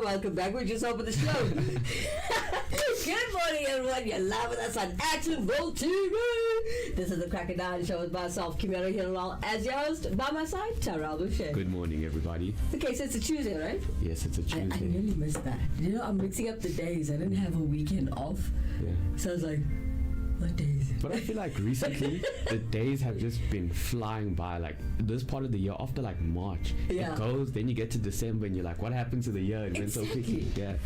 welcome back. We just opened the show. Good morning, everyone. You're live with us on Action Roll TV. This is the Crack It Down show with myself, Kimera, Heeralal, as your host. By my side, Tyrell, Bushe. Good morning, everybody. Okay, so it's a Tuesday, right? Yes, it's a Tuesday. I really missed that. You know, I'm mixing up the days. I didn't have a weekend off. Yeah. So I was like, what day is it? But I feel like recently the days have just been flying by. Like this part of the year, after like March, Yeah. it goes. Then you get to December, and you're like, "What happened to the year?" It went so quickly. Yeah.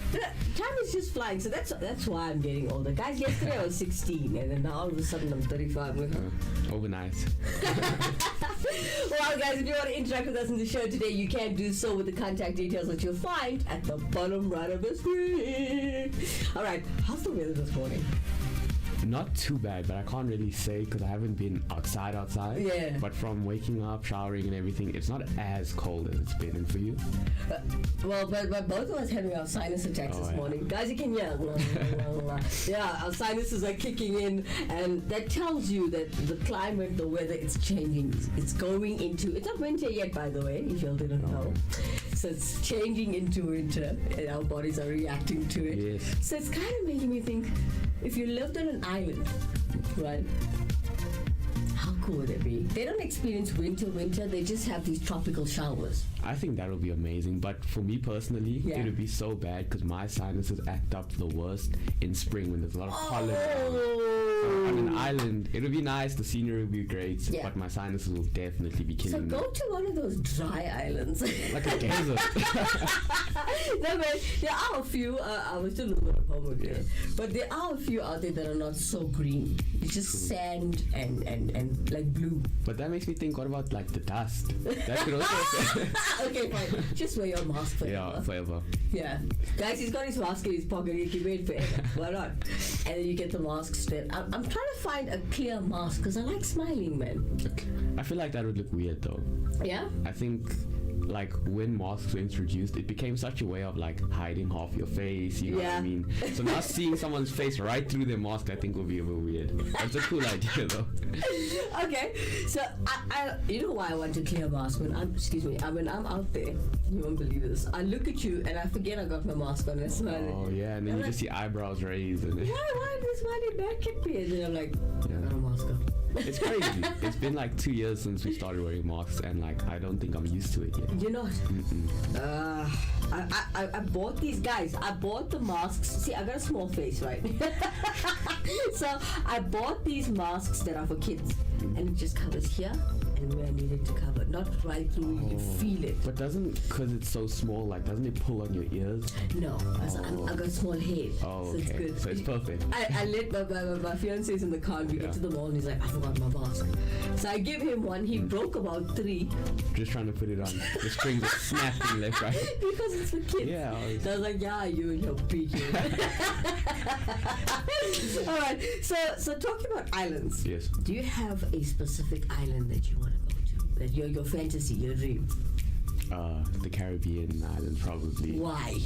Time is just flying. So that's why I'm getting older, guys. Yesterday I was 16, and then now all of a sudden I'm 35. Overnight. Well, guys, if you want to interact with us in the show today, you can do so with the contact details that you'll find at the bottom right of the screen. All right, how's the weather this morning? Not too bad, but I can't really say because I haven't been outside. Yeah. But from waking up, showering, and everything, it's not as cold as it's been. And for you? Well, but both of us having our sinus attacks this morning. Guys, you can yell. Yeah, our sinuses are kicking in, and that tells you that the climate, the weather, it's changing. It's going into, it's not winter yet, by the way, if you didn't know. So it's changing into winter, and our bodies are reacting to it. Yes. So it's kind of making me think, if you lived on an island, right? How cool would it be? They don't experience winter. They just have these tropical showers. I think that would be amazing, but for me personally, it would be so bad because my sinuses act up the worst in spring when there's a lot of pollen. So on an island, it would be nice, the scenery would be great, but my sinuses will definitely be killing me. So go to one of those dry islands. Like a desert. No, man, there are a few, I was still a little bit of homework there, but there are a few out there that are not so green. It's just sand and like blue. But that makes me think, what about like the dust? That could also Okay, fine. Just wear your mask forever. Yeah, forever. Yeah. Guys, he's got his mask in his pocket. He can wait forever. Why not? And then you get the mask straight. I'm trying to find a clear mask because I like smiling, man. I feel like that would look weird though. Yeah? I think like when masks were introduced, it became such a way of like hiding half your face, you know what I mean? So now seeing someone's face right through their mask, I think will be a bit weird. That's a cool idea though. Okay, so I you know why I want a clear mask when I'm out there, you won't believe this. I look at you and I forget I got my mask on and I smile. Oh yeah, and then you just see eyebrows raised and why this money back at me? And then I'm like, I got a mask on. It's crazy. It's been like 2 years since we started wearing masks, and like I don't think I'm used to it yet. You're not? I bought these guys. I bought the masks. See, I got a small face, right? So I bought these masks that are for kids, and it just covers here and where I need it to cover, not right through. You can feel it. But because it's so small, like doesn't it pull on your ears? No, I got a small head. Oh, so okay. it's good. So it's perfect. I let my fiance's in the car and we get to the mall and he's like, I forgot my mask. So I give him one. He broke about 3. Just trying to put it on. The strings are snapping left, right? Because it's for kids. Yeah. So I was like, yeah, you and your big head. Alright, so talking about islands. Yes. Do you have a specific island that you want to go to? That your fantasy, your dream? The Caribbean island, probably. Why?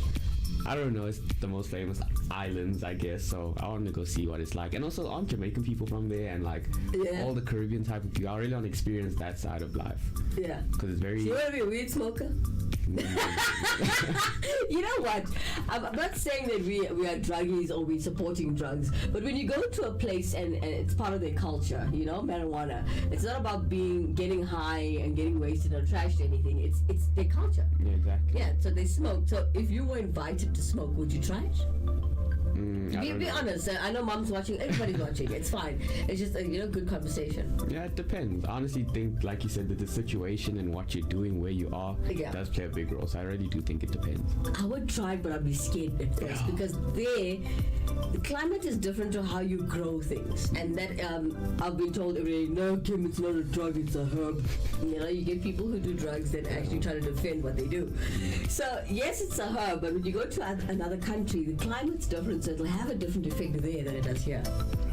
I don't know, it's the most famous islands, I guess, so I want to go see what it's like. And also, aren't Jamaican people from there, and like all the Caribbean type of people? I really want to experience that side of life. Yeah. Because it's very... So you want to be a weed smoker? You know what? I'm not saying that we are druggies or we're supporting drugs, but when you go to a place and it's part of their culture, you know, marijuana, it's not about getting high and getting wasted or trashed or anything. It's their culture. Yeah, exactly. Yeah, so they smoke. So if you were invited to smoke, would you try it? Be honest. I know mom's watching, everybody's watching. It's fine. It's just a good conversation. Yeah, it depends. I honestly think, like you said, that the situation and what you're doing, where you are, does play a big role. So I really do think it depends. I would try it, but I'd be scared at first because the climate is different to how you grow things. And that I've been told every day, no, Kim, it's not a drug, it's a herb. You get people who do drugs that actually try to defend what they do. So yes, it's a herb, but when you go to another country, the climate's different, so it'll have a different effect there than it does here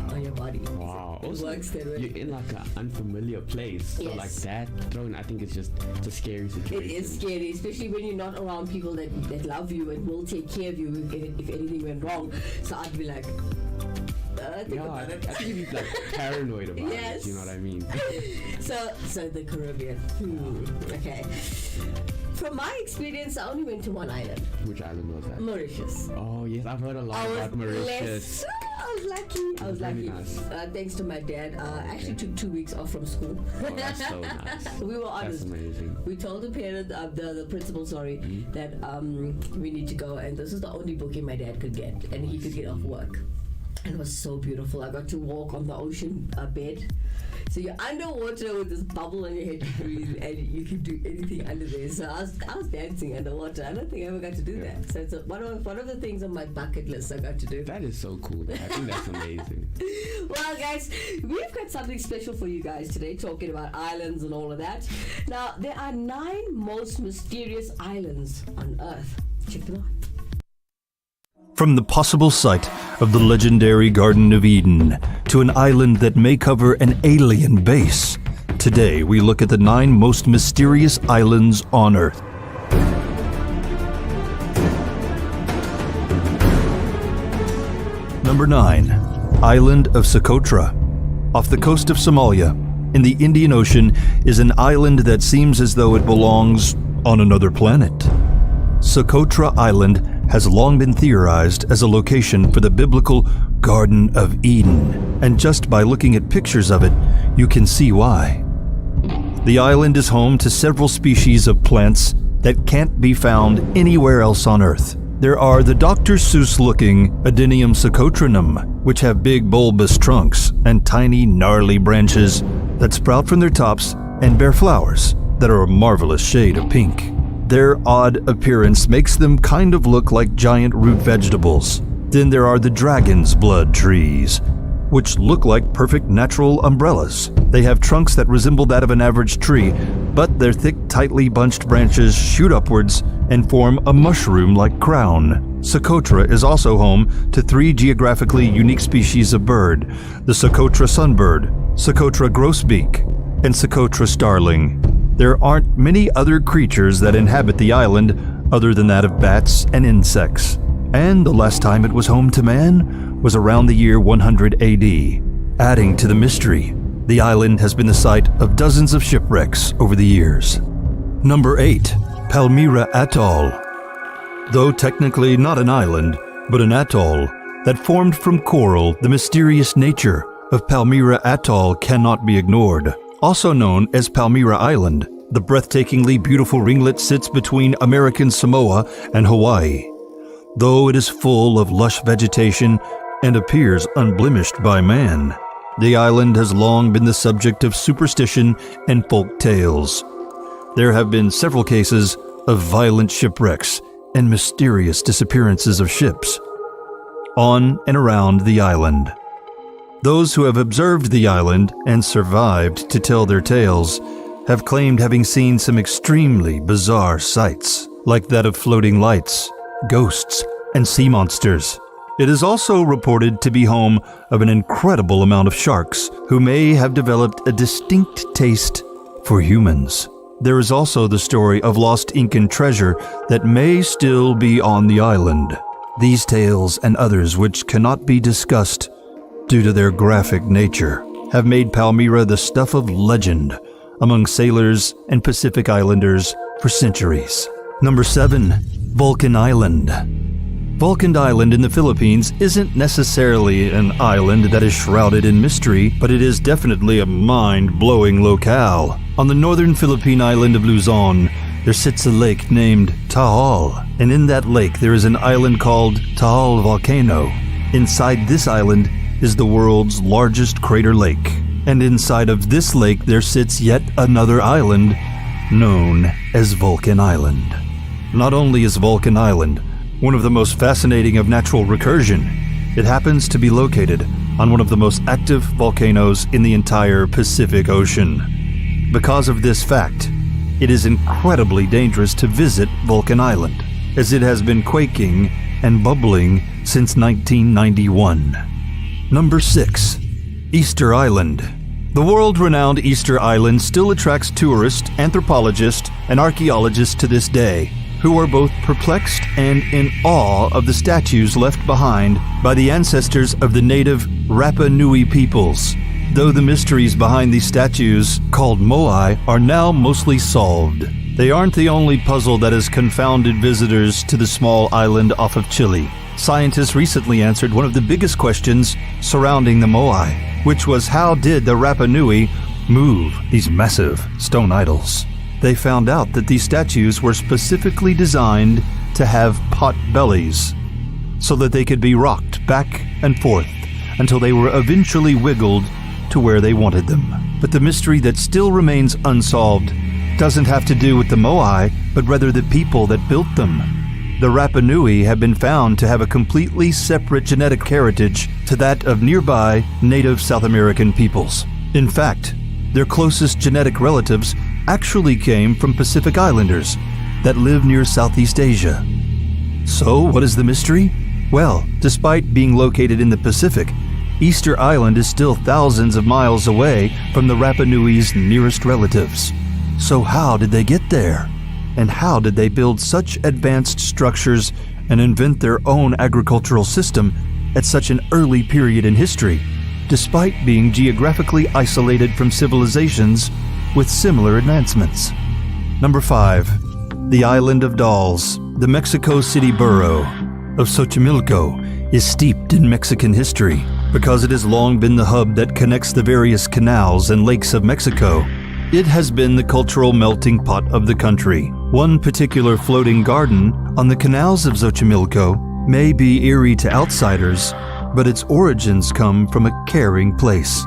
on your body. Wow. So it works that way. You're in like an unfamiliar place. So like that thrown, I think it's a scary situation. It is scary, especially when you're not around people that love you and will take care of you if anything went wrong. So I'd be like, I think you'd be like paranoid about it. You know what I mean? So the Caribbean. Okay. From my experience, I only went to one island. Which island was that? Mauritius. Oh yes, I've heard a lot about Mauritius. I was lucky. I was Very lucky. nice. Thanks to my dad. I actually took 2 weeks off from school. Oh, that's so nice. We were That's honest. amazing. We told the parent, the principal, sorry, that we need to go, and this is the only booking my dad could get, and he could get off work. And it was so beautiful. I got to walk on the ocean bed. So you're underwater with this bubble on your head to breathe, and you can do anything under there. So I was dancing underwater. I don't think I ever got to do that. So it's one of the things on my bucket list I got to do. That is so cool. I think that's amazing. Well, guys, we've got something special for you guys today, talking about islands and all of that. Now, there are 9 most mysterious islands on Earth. Check them out. From the possible site of the legendary Garden of Eden to an island that may cover an alien base, today we look at the 9 most mysterious islands on Earth. Number 9. Island of Socotra. Off the coast of Somalia, in the Indian Ocean, is an island that seems as though it belongs on another planet. Socotra Island has long been theorized as a location for the biblical Garden of Eden, and just by looking at pictures of it, you can see why. The island is home to several species of plants that can't be found anywhere else on Earth. There are the Dr. Seuss-looking Adenium socotranum, which have big bulbous trunks and tiny gnarly branches that sprout from their tops and bear flowers that are a marvelous shade of pink. Their odd appearance makes them kind of look like giant root vegetables. Then there are the dragon's blood trees, which look like perfect natural umbrellas. They have trunks that resemble that of an average tree, but their thick, tightly bunched branches shoot upwards and form a mushroom-like crown. Socotra is also home to 3 geographically unique species of bird: the Socotra sunbird, Socotra grosbeak, and Socotra starling. There aren't many other creatures that inhabit the island other than that of bats and insects. And the last time it was home to man was around the year 100 AD. Adding to the mystery, the island has been the site of dozens of shipwrecks over the years. Number 8. Palmyra Atoll. Though technically not an island, but an atoll that formed from coral, the mysterious nature of Palmyra Atoll cannot be ignored. Also known as Palmyra Island, the breathtakingly beautiful ringlet sits between American Samoa and Hawaii. Though it is full of lush vegetation and appears unblemished by man, the island has long been the subject of superstition and folk tales. There have been several cases of violent shipwrecks and mysterious disappearances of ships on and around the island. Those who have observed the island and survived to tell their tales have claimed having seen some extremely bizarre sights, like that of floating lights, ghosts, and sea monsters. It is also reported to be home of an incredible amount of sharks who may have developed a distinct taste for humans. There is also the story of lost Incan treasure that may still be on the island. These tales and others which cannot be discussed due to their graphic nature have made Palmyra the stuff of legend among sailors and Pacific Islanders for centuries. Number 7. Vulcan Island. Vulcan Island in the Philippines isn't necessarily an island that is shrouded in mystery, but it is definitely a mind-blowing locale. On the northern Philippine island of Luzon, there sits a lake named Taal, and in that lake there is an island called Taal Volcano. Inside this island is the world's largest crater lake, and inside of this lake there sits yet another island known as Vulcan Island. Not only is Vulcan Island one of the most fascinating of natural recursion, it happens to be located on one of the most active volcanoes in the entire Pacific Ocean. Because of this fact, it is incredibly dangerous to visit Vulcan Island, as it has been quaking and bubbling since 1991. Number 6. Easter Island. The world-renowned Easter Island still attracts tourists, anthropologists, and archaeologists to this day, who are both perplexed and in awe of the statues left behind by the ancestors of the native Rapa Nui peoples. Though the mysteries behind these statues, called moai, are now mostly solved. They aren't the only puzzle that has confounded visitors to the small island off of Chile. Scientists recently answered one of the biggest questions surrounding the moai, which was how did the Rapa Nui move these massive stone idols? They found out that these statues were specifically designed to have pot bellies, so that they could be rocked back and forth until they were eventually wiggled to where they wanted them. But the mystery that still remains unsolved doesn't have to do with the moai, but rather the people that built them. The Rapa Nui have been found to have a completely separate genetic heritage to that of nearby native South American peoples. In fact, their closest genetic relatives actually came from Pacific Islanders that live near Southeast Asia. So, what is the mystery? Well, despite being located in the Pacific, Easter Island is still thousands of miles away from the Rapa Nui's nearest relatives. So how did they get there? And how did they build such advanced structures and invent their own agricultural system at such an early period in history, despite being geographically isolated from civilizations with similar advancements? Number 5. The Island of Dolls. The Mexico City borough of Xochimilco is steeped in Mexican history because it has long been the hub that connects the various canals and lakes of Mexico. It has been the cultural melting pot of the country. One particular floating garden on the canals of Xochimilco may be eerie to outsiders, but its origins come from a caring place,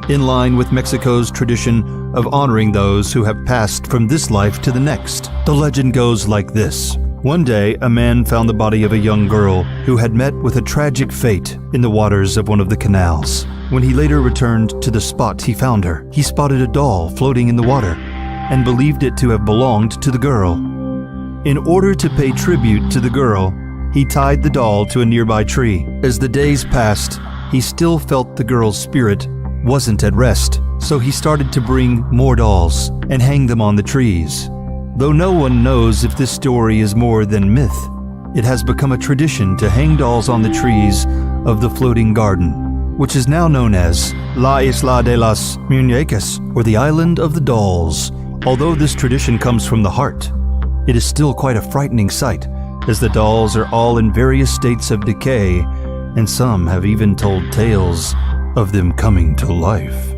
in line with Mexico's tradition of honoring those who have passed from this life to the next. The legend goes like this. One day, a man found the body of a young girl who had met with a tragic fate in the waters of one of the canals. When he later returned to the spot he found her, he spotted a doll floating in the water and believed it to have belonged to the girl. In order to pay tribute to the girl, he tied the doll to a nearby tree. As the days passed, he still felt the girl's spirit wasn't at rest, so he started to bring more dolls and hang them on the trees. Though no one knows if this story is more than myth, it has become a tradition to hang dolls on the trees of the floating garden, which is now known as La Isla de las Muñecas, or the Island of the Dolls. Although this tradition comes from the heart, it is still quite a frightening sight, as the dolls are all in various states of decay, and some have even told tales of them coming to life.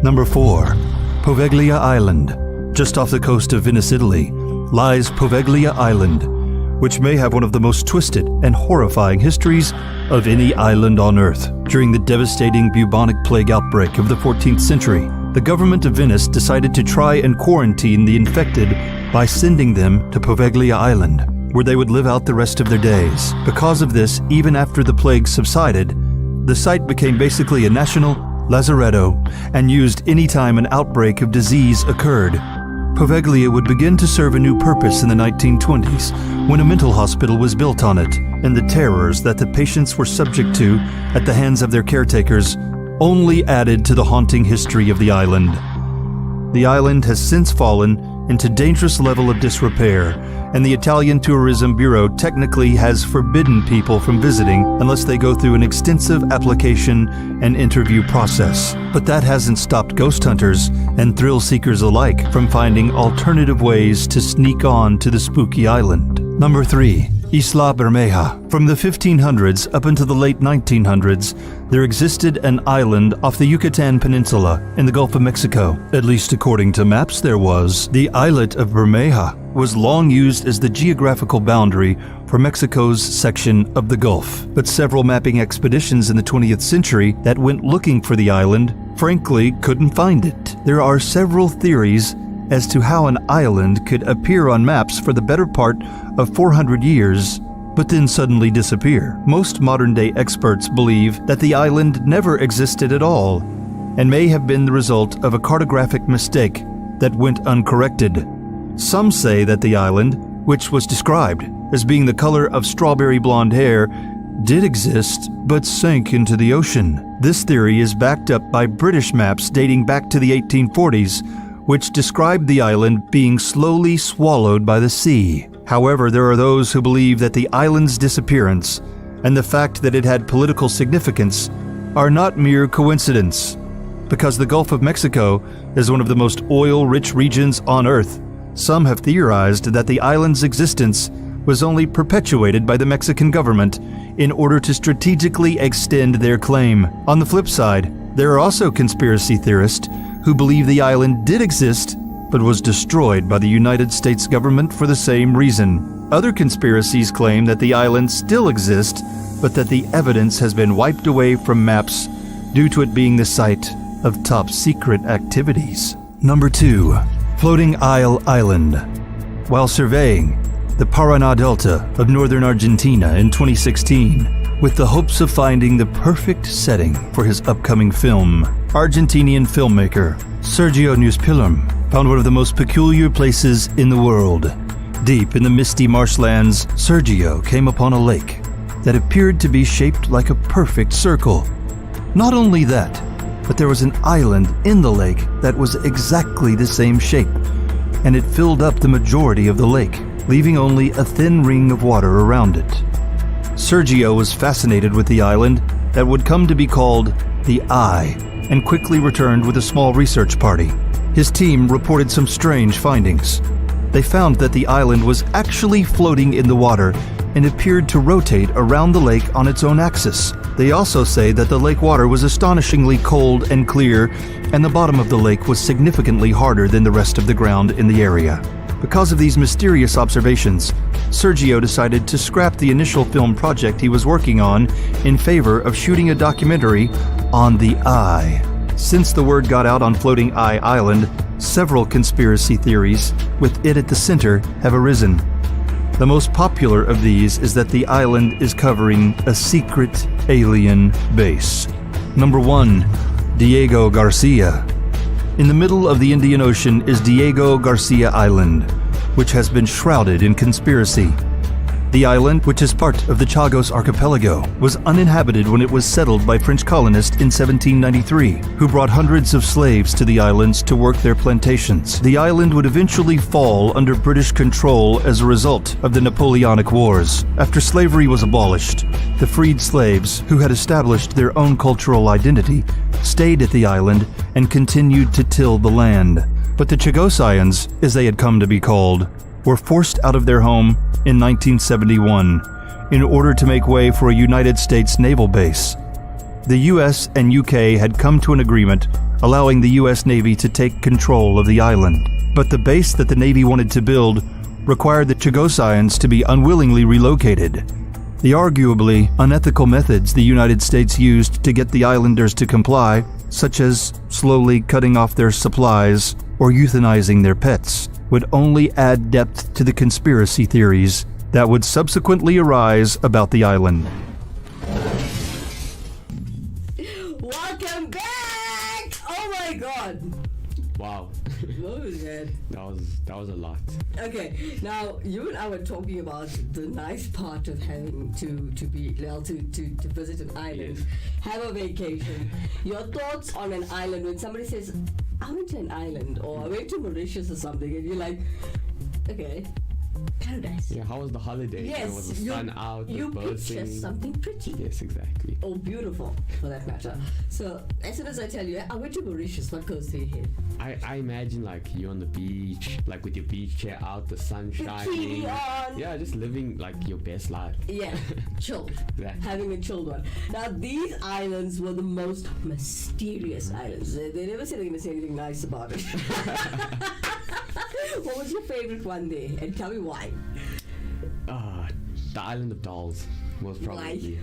Number 4. Poveglia Island. Just off the coast of Venice, Italy, lies Poveglia Island, which may have one of the most twisted and horrifying histories of any island on Earth. During the devastating bubonic plague outbreak of the 14th century, the government of Venice decided to try and quarantine the infected by sending them to Poveglia Island, where they would live out the rest of their days. Because of this, even after the plague subsided, the site became basically a national lazaretto and used anytime an outbreak of disease occurred. Poveglia would begin to serve a new purpose in the 1920s when a mental hospital was built on it, and the terrors that the patients were subject to at the hands of their caretakers only added to the haunting history of the island. The island has since fallen into dangerous level of disrepair, and the Italian Tourism Bureau technically has forbidden people from visiting unless they go through an extensive application and interview process. But that hasn't stopped ghost hunters and thrill seekers alike from finding alternative ways to sneak on to the spooky island. Number 3. Isla Bermeja. From the 1500s up until the late 1900s, there existed an island off the Yucatan Peninsula in the Gulf of Mexico. At least according to maps there was. The islet of Bermeja was long used as the geographical boundary for Mexico's section of the Gulf. But several mapping expeditions in the 20th century that went looking for the island, frankly, couldn't find it. There are several theories as to how an island could appear on maps for the better part of 400 years, but then suddenly disappear. Most modern-day experts believe that the island never existed at all, and may have been the result of a cartographic mistake that went uncorrected. Some say that the island, which was described as being the color of strawberry blonde hair, did exist, but sank into the ocean. This theory is backed up by British maps dating back to the 1840s, which described the island being slowly swallowed by the sea. However, there are those who believe that the island's disappearance and the fact that it had political significance are not mere coincidence, because the Gulf of Mexico is one of the most oil-rich regions on Earth, Some have theorized that the island's existence was only perpetuated by the Mexican government in order to strategically extend their claim. On the flip side, there are also conspiracy theorists who believe the island did exist but was destroyed by the United States government for the same reason. Other conspiracies claim that the island still exists, but that the evidence has been wiped away from maps due to it being the site of top-secret activities. Number 2. Floating Isle Island. While surveying the Paraná Delta of northern Argentina in 2016, with the hopes of finding the perfect setting for his upcoming film, Argentinian filmmaker Sergio Neuspilum found one of the most peculiar places in the world. Deep in the misty marshlands, Sergio came upon a lake that appeared to be shaped like a perfect circle. Not only that, but there was an island in the lake that was exactly the same shape, and it filled up the majority of the lake, leaving only a thin ring of water around it. Sergio was fascinated with the island that would come to be called the Eye, and quickly returned with a small research party. His team reported some strange findings. They found that the island was actually floating in the water and appeared to rotate around the lake on its own axis. They also say that the lake water was astonishingly cold and clear, and the bottom of the lake was significantly harder than the rest of the ground in the area. Because of these mysterious observations, Sergio decided to scrap the initial film project he was working on in favor of shooting a documentary on the Eye. Since the word got out on Floating Eye Island, several conspiracy theories, with it at the center, have arisen. The most popular of these is that the island is covering a secret alien base. Number 1. Diego Garcia. In the middle of the Indian Ocean is Diego Garcia Island, which has been shrouded in conspiracy. The island, which is part of the Chagos archipelago, was uninhabited when it was settled by French colonists in 1793, who brought hundreds of slaves to the islands to work their plantations. The island would eventually fall under British control as a result of the Napoleonic Wars. After slavery was abolished, the freed slaves, who had established their own cultural identity, stayed at the island and continued to till the land. But the Chagosians, as they had come to be called, were forced out of their home in 1971 in order to make way for a United States naval base. The US and UK had come to an agreement allowing the US Navy to take control of the island, but the base that the Navy wanted to build required the Chagosians to be unwillingly relocated. The arguably unethical methods the United States used to get the islanders to comply, such as slowly cutting off their supplies or euthanizing their pets, would only add depth to the conspiracy theories that would subsequently arise about the island. Welcome back! Oh my god! Wow. What was that? That was a lot. Okay, now you and I were talking about the nice part of having to be well to visit an island, Yes. have a vacation. Your thoughts on an island when somebody says, I went to an island or I went to Mauritius or something, and you're like, okay, paradise. Yeah, how was the holiday? Yes, was the sun out, the you birds picture singing? something pretty. Yes, exactly. Or beautiful, for that matter. So, as soon as I tell you, I went to Mauritius, what goes through your head? I imagine like you're on the beach, like with your beach chair out, the sun shining. Bikini on. Yeah, just living like your best life. Yeah, chilled. Exactly. Having a chilled one. Now, these islands were the most mysterious islands. They never said they're going to say anything nice about it. What was your favorite one there? And tell me why. The Island of Dolls, most probably.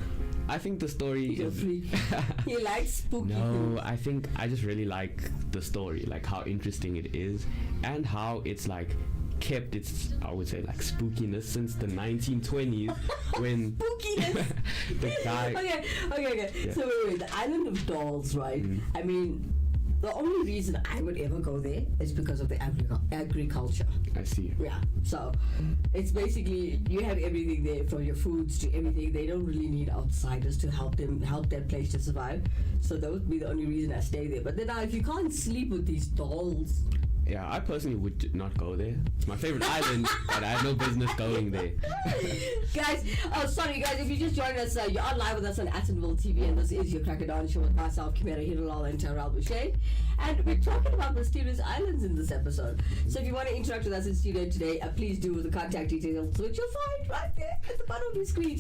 I think the story is... You like spooky No, things. I think I just really like the story, like how interesting it is, and how it's like kept its, I would say, like spookiness since the 1920s when Spookiness. the guy... Okay. Yeah. So wait, the Island of Dolls, right? I mean, the only reason I would ever go there is because of the agriculture. I see. Yeah, so it's basically you have everything there, from your foods to everything. They don't really need outsiders to help that place to survive. So that would be the only reason I stay there. But then now, if you can't sleep with these dolls, Yeah, I personally would not go there. It's my favorite island, but I have no business going there. Guys, sorry guys, if you just joined us, you're on live with us on Attenville TV, and this is your Crackerdown show with myself, Kimera, Heeralal, and Tyrell, Bushe. And we're talking about mysterious islands in this episode. So if you want to interact with us in studio today, please do with the contact details, which you'll find right there at the bottom of your screen.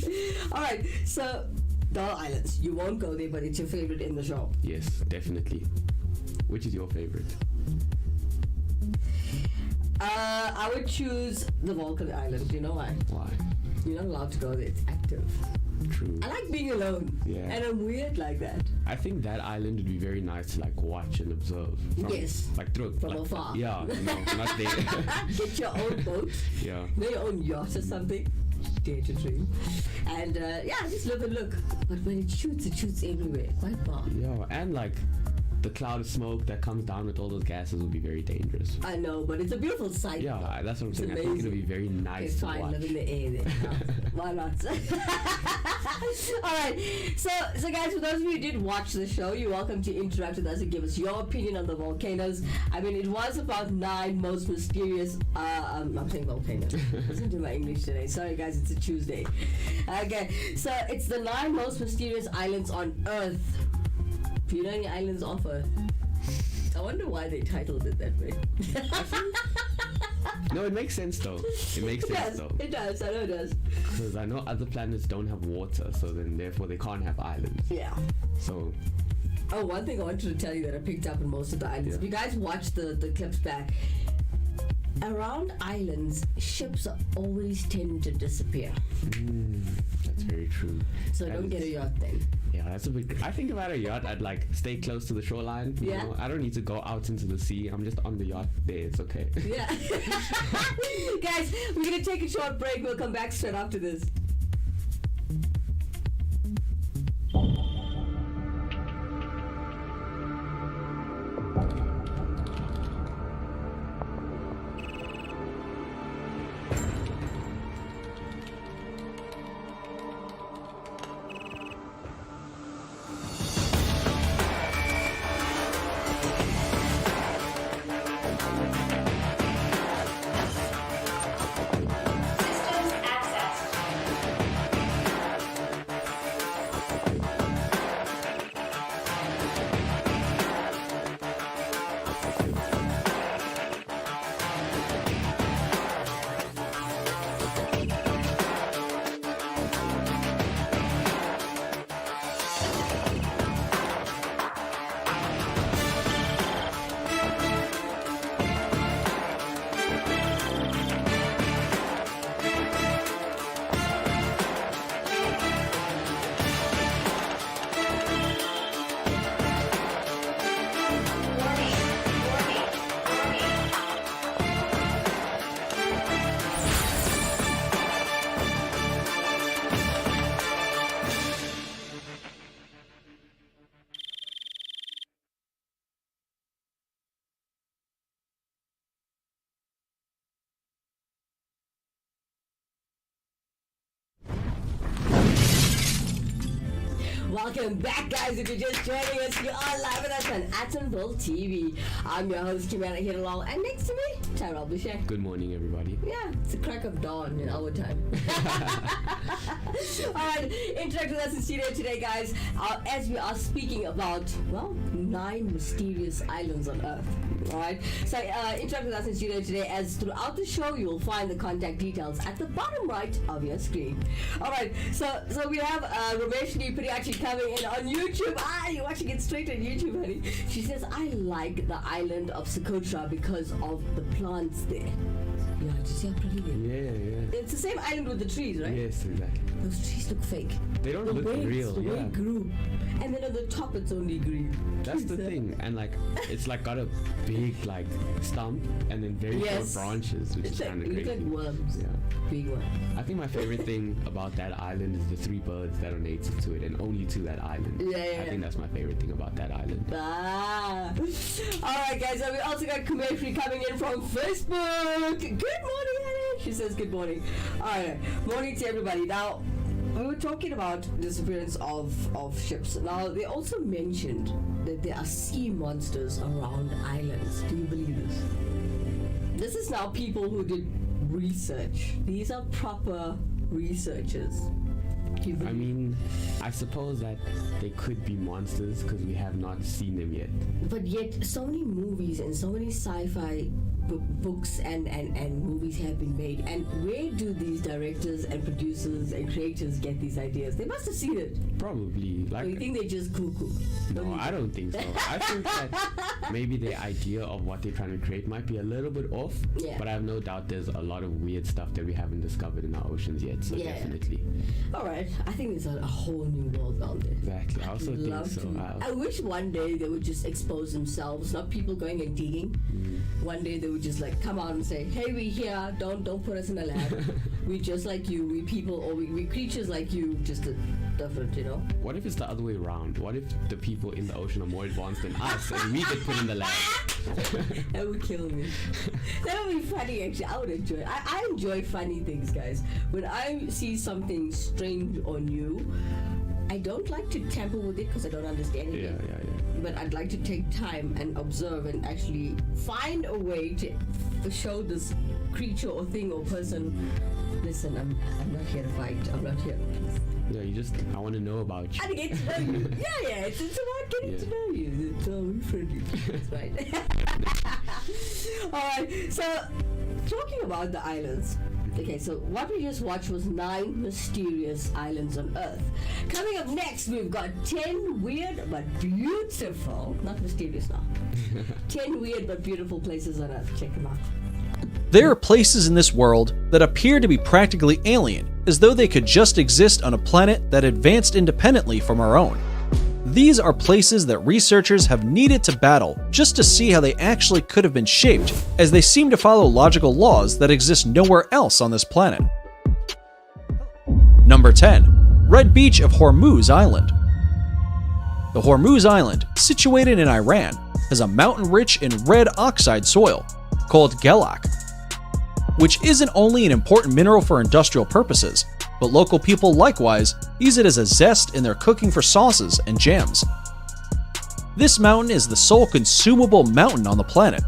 Alright, so Doll Islands. You won't go there, but it's your favorite in the show. Yes, definitely. Which is your favorite? I would choose the Vulcan Island. You know why? Why? You're not allowed to go there. It's active. True. I like being alone. Yeah. And I'm weird like that. I think that island would be very nice to like watch and observe. Yes. Like through From like, afar. Yeah, no, not there. Get your own boat. Yeah. Your own yacht or something. Dare to dream. And just live and look. But when it shoots everywhere. Quite far. Yeah, and like the cloud of smoke that comes down with all those gases will be very dangerous. I know, but it's a beautiful sight. Yeah, that's what I'm saying. Amazing. I think it'll be very nice It's to fine, watch. live in the air then. Why not? Alright, so guys, for those of you who did watch the show, you're welcome to interact with us and give us your opinion on the volcanoes. I mean, it was about 9 most mysterious, I'm saying volcanoes. Listen to my English today. Sorry guys, it's a Tuesday. Okay, so it's the 9 most mysterious islands on Earth. Do you know any islands off Earth? I wonder why they titled it that way. No, it makes sense though. It makes sense though. It does. I know it does. Because I know other planets don't have water, so then therefore they can't have islands. Yeah. So. Oh, one thing I wanted to tell you that I picked up in most of the islands. Yeah. If you guys watch the clips back, around islands, ships are always tend to disappear. That's very true. So That don't is- get a yacht then. Yeah, that's a big. I think about a yacht, I'd like stay close to the shoreline. You Yeah. know? I don't need to go out into the sea. I'm just on the yacht there. It's okay. Yeah. Guys, we're going to take a short break. We'll come back straight after this. Systems accessed. Warning, warning, warning. Welcome back, guys. If you're just joining us, you're on live with us on Attenville TV. I'm your host, Kimera, Heeralal, and next to me, Tyrell, Bushe. Good morning, everybody. Yeah, it's the crack of dawn in our time. Alright, interact with us in studio today, guys, as we are speaking about, 9 mysterious islands on Earth. Alright, so interact with us in studio today, as throughout the show you will find the contact details at the bottom right of your screen. Alright, so we have Rameshni Priyachi coming in on YouTube. You're watching it straight on YouTube, honey. She says, I like the island of Socotra because of the plants there. Yeah, did you see how pretty they are? Yeah. It's the same island with the trees, right? Yes, exactly. Those trees look fake. They don't The look way real. the way Yeah. it grew. And then on the top it's only green. That's the thing, and like it's like got a big like stump and then very Yes. short branches, which It's is like, kind of it looks crazy. like worms. Yeah. Big worms. I think my favorite thing about that island is the 3 birds that are native to it, and only to that island. Yeah. I think that's my favorite thing about that island. Alright guys, and we also got Kimera coming in from Facebook. Good morning, honey. She says good morning. Alright, morning to everybody. Now, we were talking about disappearance of ships. Now, they also mentioned that there are sea monsters around islands. Do you believe this? is now people who did research. These are proper researchers. I mean, I suppose that they could be monsters because we have not seen them yet. But yet, so many movies and so many sci-fi books and movies have been made. And where do these directors and producers and creators get these ideas? They must have seen it. Probably. Or you think they're just cuckoo? No, I don't think so. I think that maybe the idea of what they're trying to create might be a little bit off. Yeah. But I have no doubt there's a lot of weird stuff that we haven't discovered in our oceans yet. So Yeah. definitely. All right, I think there's a whole new world out there. Exactly. I also think Love so. to. I wish one day they would just expose themselves, not people going and digging. One day they would just like come out and say, "Hey, we here. Don't put us in a lab. We just like you. We people, or we creatures like you, just different, you know." What if it's the other way around? What if the people in the ocean are more advanced than us and we get put in the lab? That would kill me. That would be funny, actually. I would enjoy it. I enjoy funny things, guys. When I see something strange or new, I don't like to tamper with it because I don't understand it. Yeah. But I'd like to take time and observe and actually find a way to show this creature or thing or person, listen, I'm not here to fight. I'm not here. Yeah, I want to know about you. I get to know you. Yeah, it's about getting to know you. It's all friendly. That's right. Alright, so talking about the islands. Okay, so what we just watched was 9 mysterious islands on Earth. Coming up next, we've got 10 weird but beautiful, not mysterious now, 10 weird but beautiful places on Earth. Check them out. There are places in this world that appear to be practically alien, as though they could just exist on a planet that advanced independently from our own. These are places that researchers have needed to battle just to see how they actually could have been shaped, as they seem to follow logical laws that exist nowhere else on this planet. Number 10. Red Beach of Hormuz Island. The Hormuz Island, situated in Iran, has a mountain rich in red oxide soil, called gelak, which isn't only an important mineral for industrial purposes, but local people likewise use it as a zest in their cooking for sauces and jams. This mountain is the sole consumable mountain on the planet.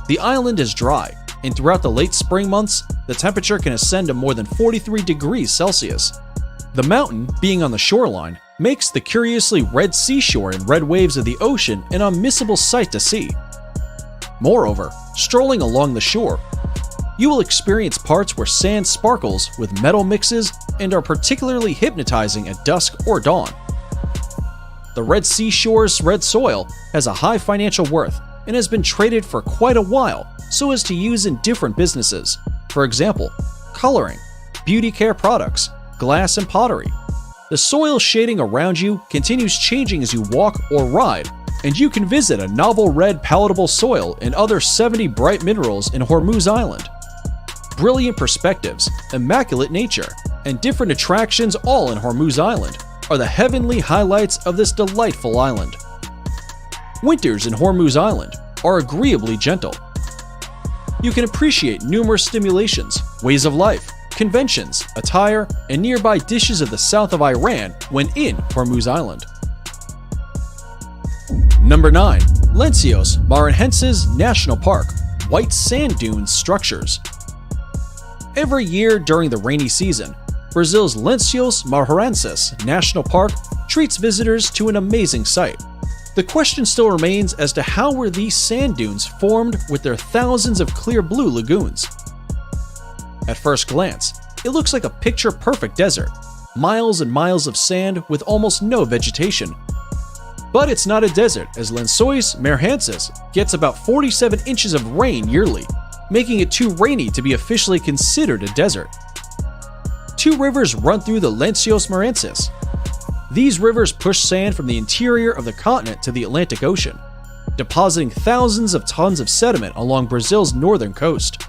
The island is dry, and throughout the late spring months, the temperature can ascend to more than 43 degrees Celsius. The mountain, being on the shoreline, makes the curiously red seashore and red waves of the ocean an unmissable sight to see. Moreover, strolling along the shore, you will experience parts where sand sparkles with metal mixes and are particularly hypnotizing at dusk or dawn. The red seashore's red soil has a high financial worth and has been traded for quite a while so as to use in different businesses. For example, coloring, beauty care products, glass and pottery. The soil shading around you continues changing as you walk or ride, and you can visit a novel red palatable soil and other 70 bright minerals in Hormuz Island. Brilliant perspectives, immaculate nature, and different attractions all in Hormuz Island are the heavenly highlights of this delightful island. Winters in Hormuz Island are agreeably gentle. You can appreciate numerous stimulations, ways of life, conventions, attire, and nearby dishes of the south of Iran when in Hormuz Island. Number 9. Lençóis Maranhenses National Park, White Sand Dunes Structures. Every year during the rainy season, Brazil's Lençóis Maranhenses National Park treats visitors to an amazing sight. The question still remains as to how were these sand dunes formed with their thousands of clear blue lagoons. At first glance, it looks like a picture-perfect desert, miles and miles of sand with almost no vegetation. But it's not a desert, as Lençóis Maranhenses gets about 47 inches of rain yearly, making it too rainy to be officially considered a desert. 2 rivers run through the Lençóis Maranhenses. These rivers push sand from the interior of the continent to the Atlantic Ocean, depositing thousands of tons of sediment along Brazil's northern coast.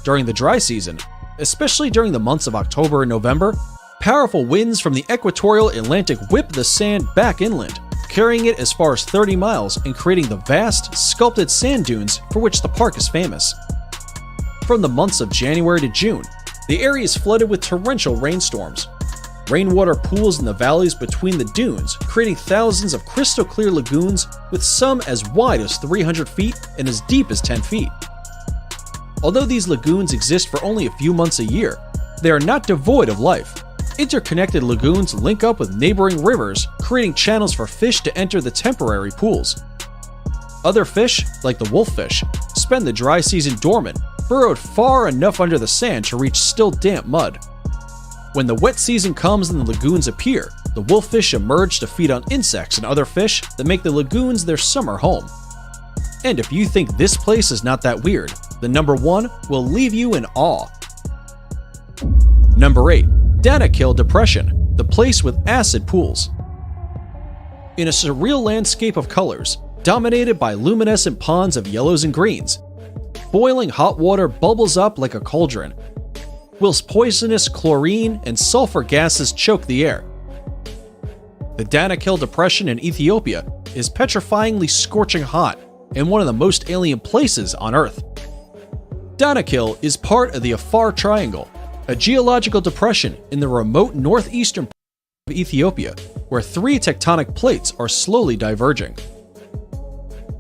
During the dry season, especially during the months of October and November, powerful winds from the equatorial Atlantic whip the sand back inland, carrying it as far as 30 miles and creating the vast, sculpted sand dunes for which the park is famous. From the months of January to June, the area is flooded with torrential rainstorms. Rainwater pools in the valleys between the dunes, creating thousands of crystal clear lagoons with some as wide as 300 feet and as deep as 10 feet. Although these lagoons exist for only a few months a year, they are not devoid of life. Interconnected lagoons link up with neighboring rivers, creating channels for fish to enter the temporary pools. Other fish, like the wolffish, spend the dry season dormant, burrowed far enough under the sand to reach still damp mud. When the wet season comes and the lagoons appear, the wolffish emerge to feed on insects and other fish that make the lagoons their summer home. And if you think this place is not that weird, then number 1 will leave you in awe. Number 8. Danakil Depression, the place with acid pools. In a surreal landscape of colors, dominated by luminescent ponds of yellows and greens, boiling hot water bubbles up like a cauldron, whilst poisonous chlorine and sulfur gases choke the air. The Danakil Depression in Ethiopia is petrifyingly scorching hot and one of the most alien places on Earth. Danakil is part of the Afar Triangle, a geological depression in the remote northeastern part of Ethiopia, where 3 tectonic plates are slowly diverging.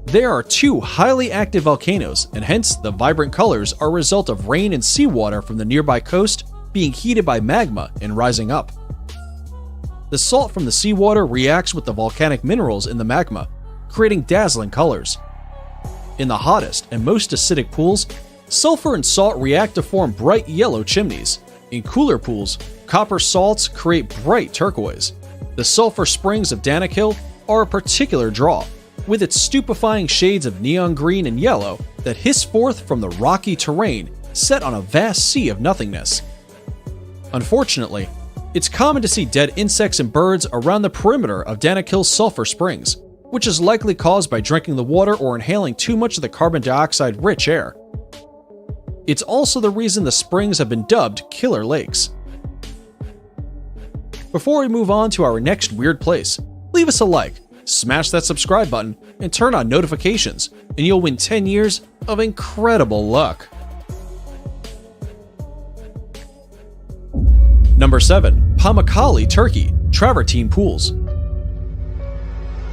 There are 2 highly active volcanoes, and hence the vibrant colors are a result of rain and seawater from the nearby coast being heated by magma and rising up. The salt from the seawater reacts with the volcanic minerals in the magma, creating dazzling colors. In the hottest and most acidic pools, sulfur and salt react to form bright yellow chimneys. In cooler pools, copper salts create bright turquoise. The sulfur springs of Danakil are a particular draw, with its stupefying shades of neon green and yellow that hiss forth from the rocky terrain set on a vast sea of nothingness. Unfortunately, it's common to see dead insects and birds around the perimeter of Danakil's sulfur springs, which is likely caused by drinking the water or inhaling too much of the carbon dioxide-rich air. It's also the reason the springs have been dubbed killer lakes. Before we move on to our next weird place, leave us a like, smash that subscribe button, and turn on notifications, and you'll win 10 years of incredible luck. Number 7. Pamukkale, Turkey, Travertine Pools.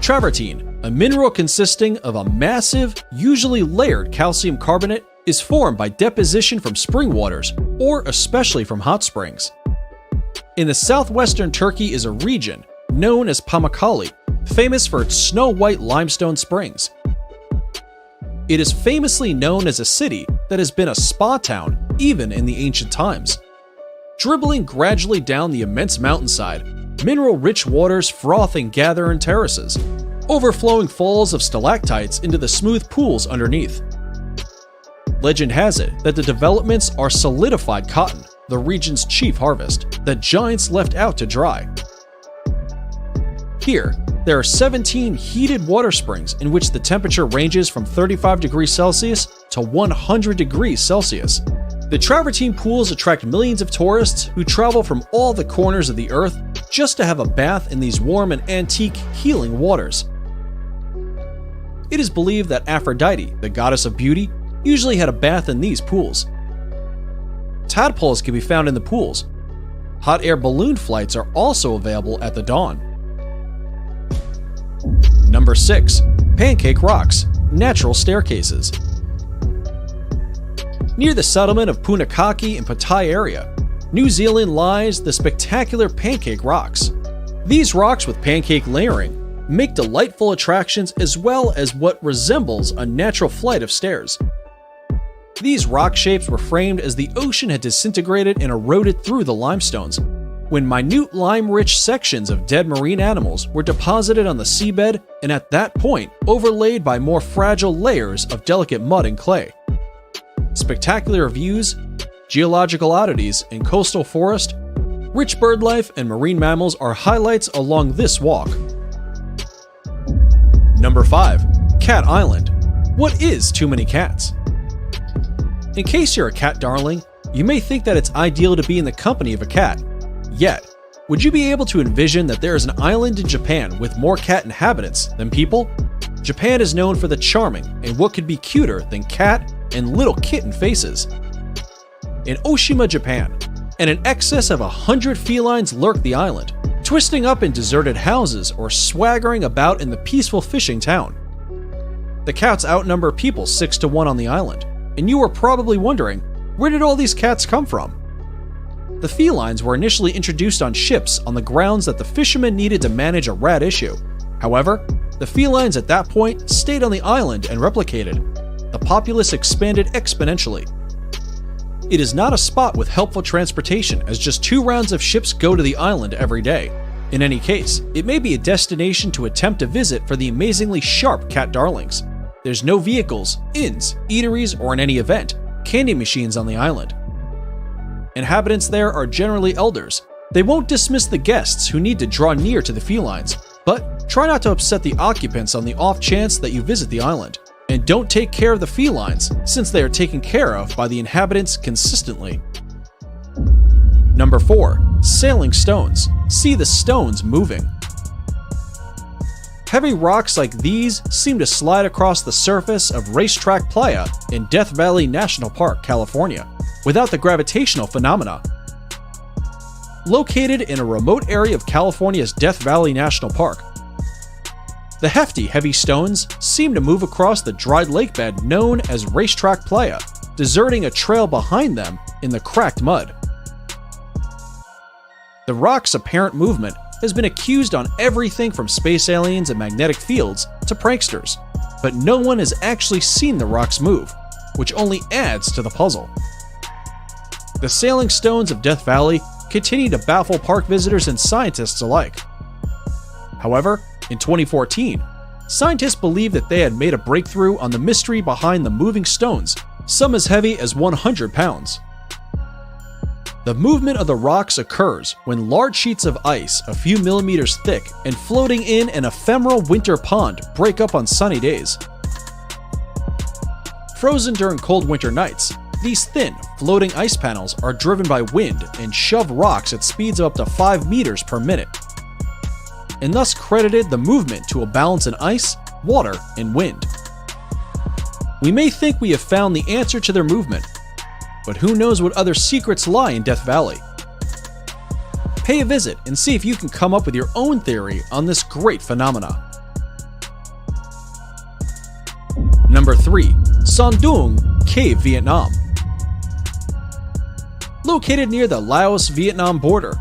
Travertine, a mineral consisting of a massive, usually layered calcium carbonate, is formed by deposition from spring waters, or especially from hot springs. In the southwestern Turkey is a region known as Pamukkale, famous for its snow-white limestone springs. It is famously known as a city that has been a spa town even in the ancient times. Dribbling gradually down the immense mountainside, mineral-rich waters froth and gather in terraces, overflowing falls of stalactites into the smooth pools underneath. Legend has it that the developments are solidified cotton, the region's chief harvest, that giants left out to dry. Here, there are 17 heated water springs in which the temperature ranges from 35 degrees Celsius to 100 degrees Celsius. The Travertine pools attract millions of tourists who travel from all the corners of the earth just to have a bath in these warm and antique healing waters. It is believed that Aphrodite, the goddess of beauty, usually had a bath in these pools. Tadpoles can be found in the pools. Hot air balloon flights are also available at the dawn. Number 6. Pancake Rocks, Natural Staircases. Near the settlement of Punakaki in Pattaya area, New Zealand lies the spectacular Pancake Rocks. These rocks with pancake layering make delightful attractions as well as what resembles a natural flight of stairs. These rock shapes were framed as the ocean had disintegrated and eroded through the limestones, when minute lime-rich sections of dead marine animals were deposited on the seabed and at that point overlaid by more fragile layers of delicate mud and clay. Spectacular views, geological oddities, and coastal forest, rich bird life, and marine mammals are highlights along this walk. Number 5. Cat Island. What is too many cats? In case you're a cat darling, you may think that it's ideal to be in the company of a cat. Yet, would you be able to envision that there is an island in Japan with more cat inhabitants than people? Japan is known for the charming, and what could be cuter than cat and little kitten faces. In Oshima, Japan, and in excess of 100 felines lurk the island, twisting up in deserted houses or swaggering about in the peaceful fishing town. The cats outnumber people 6 to 1 on the island, And you are probably wondering, where did all these cats come from? The felines were initially introduced on ships on the grounds that the fishermen needed to manage a rat issue. However, the felines at that point stayed on the island and replicated. The populace expanded exponentially. It is not a spot with helpful transportation, as just 2 rounds of ships go to the island every day. In any case, it may be a destination to attempt to visit for the amazingly sharp cat darlings. There's no vehicles, inns, eateries, or in any event, candy machines on the island. Inhabitants there are generally elders. They won't dismiss the guests who need to draw near to the felines, but try not to upset the occupants on the off chance that you visit the island. And don't take care of the felines, since they are taken care of by the inhabitants consistently. Number 4. Sailing stones. See the stones moving. Heavy rocks like these seem to slide across the surface of Racetrack Playa in Death Valley National Park, California, without the gravitational phenomena. Located in a remote area of California's Death Valley National Park, the hefty, heavy stones seem to move across the dried lakebed known as Racetrack Playa, deserting a trail behind them in the cracked mud. The rock's apparent movement has been accused on everything from space aliens and magnetic fields to pranksters, but no one has actually seen the rocks move, which only adds to the puzzle. The sailing stones of Death Valley continue to baffle park visitors and scientists alike. However, in 2014, scientists believed that they had made a breakthrough on the mystery behind the moving stones, some as heavy as 100 pounds. The movement of the rocks occurs when large sheets of ice a few millimeters thick and floating in an ephemeral winter pond break up on sunny days. Frozen during cold winter nights, these thin, floating ice panels are driven by wind and shove rocks at speeds of up to 5 meters per minute, and thus credited the movement to a balance in ice, water, and wind. We may think we have found the answer to their movement, but who knows what other secrets lie in Death Valley? Pay a visit and see if you can come up with your own theory on this great phenomena. Number 3. Son Doong Cave, Vietnam. Located near the Laos-Vietnam border,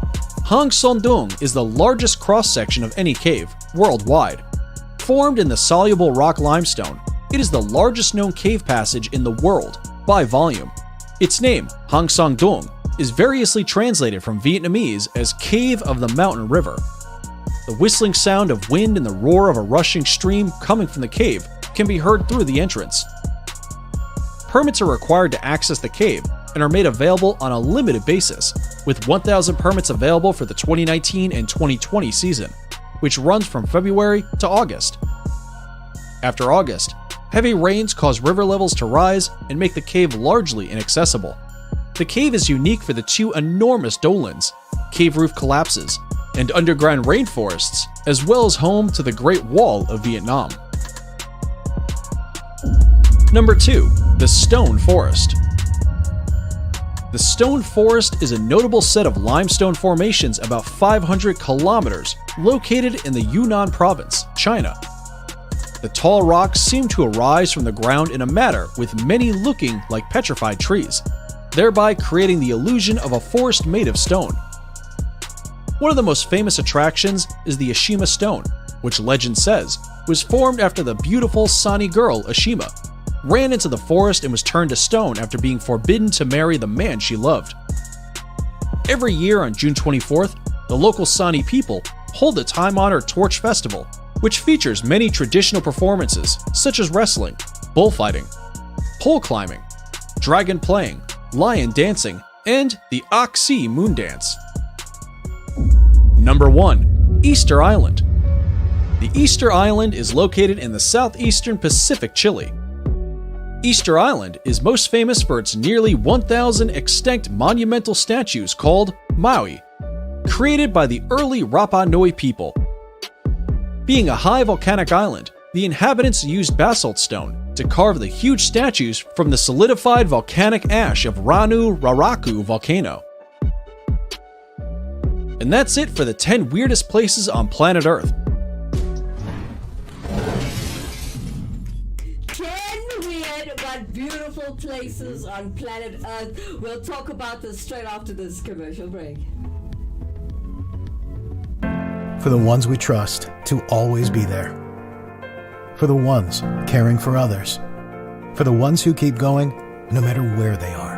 Hang Son Doong is the largest cross-section of any cave, worldwide. Formed in the soluble rock limestone, it is the largest known cave passage in the world, by volume. Its name, Hang Son Doong, is variously translated from Vietnamese as Cave of the Mountain River. The whistling sound of wind and the roar of a rushing stream coming from the cave can be heard through the entrance. Permits are required to access the cave and are made available on a limited basis, with 1,000 permits available for the 2019 and 2020 season, which runs from February to August. After August, heavy rains cause river levels to rise and make the cave largely inaccessible. The cave is unique for the 2 enormous dolins, cave roof collapses, and underground rainforests, as well as home to the Great Wall of Vietnam. Number 2. The Stone Forest. The Stone Forest is a notable set of limestone formations about 500 kilometers located in the Yunnan province, China. The tall rocks seem to arise from the ground in a manner with many looking like petrified trees, thereby creating the illusion of a forest made of stone. One of the most famous attractions is the Ashima Stone, which legend says was formed after the beautiful Sani girl Ashima ran into the forest and was turned to stone after being forbidden to marry the man she loved. Every year on June 24th, the local Sani people hold a time-honored torch festival, which features many traditional performances such as wrestling, bullfighting, pole climbing, dragon playing, lion dancing, and the Oxy moon dance. Number 1. Easter Island. The Easter Island is located in the southeastern Pacific, Chile. Easter Island is most famous for its nearly 1,000 extinct monumental statues called Maui, created by the early Rapa Nui people. Being a high volcanic island, the inhabitants used basalt stone to carve the huge statues from the solidified volcanic ash of Ranu Raraku volcano. And that's it for the 10 weirdest places on planet Earth. 10 weird but beautiful places on planet Earth. We'll talk about this straight after this commercial break. For the ones we trust to always be there. For the ones caring for others. For the ones who keep going no matter where they are.